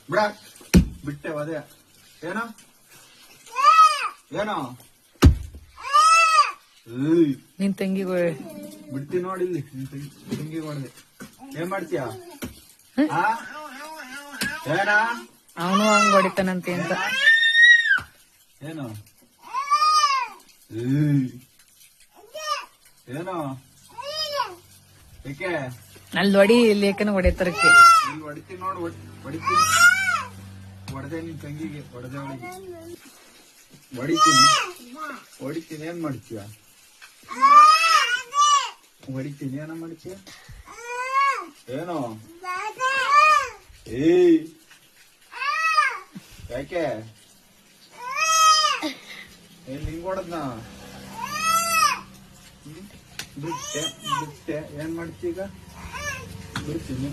ಬಿಡ ಬಿಟ್ಟೆ ಅದೇ ಏನೋ ಏನೋ ನಿನ್ ತಂಗಿ ಬಿಡ್ತೀನಿ ನೋಡಿ ಇಲ್ಲಿ ತಂಗಿ ಹೊಡೆದೆ ಏನ್ ಮಾಡ್ತೀಯ ಏನ ಅವನು ಹಂಗ ಹೊಡಿತಾನಂತೆ ಅಂತ ಏನು ಏನೋ ಏಕೆ ಅಲ್ಲಿ ಹೊಡಿ ಲೇಖನ ಹೊಡಿತಾರಕ್ಕೆ ಇಲ್ಲಿ ಹೊಡಿತೀನಿ ನೋಡು ಹೊಡಿತೀನಿ ಹೊಡೆದೆ ನಿನ್ ತಂಗಿಗೆ ಹೊಡೆದೆ ಅವಳಿಗೆ ಹೊಡಿತೀನಿ ಏನ್ ಮಾಡ್ತೀಯ ಹೊಡಿತೀನಿ ಏನೋ ಮಾಡ್ತೀಯ ಏನೋ ಯಾಕೆ ಏನ್ ಹಿಂಗ್ ಹೊಡದ್ನ ಬಿಟ್ಟೆ ಏನ್ ಮಾಡ್ತೀಗ ಬಿಡ್ತೀನಿ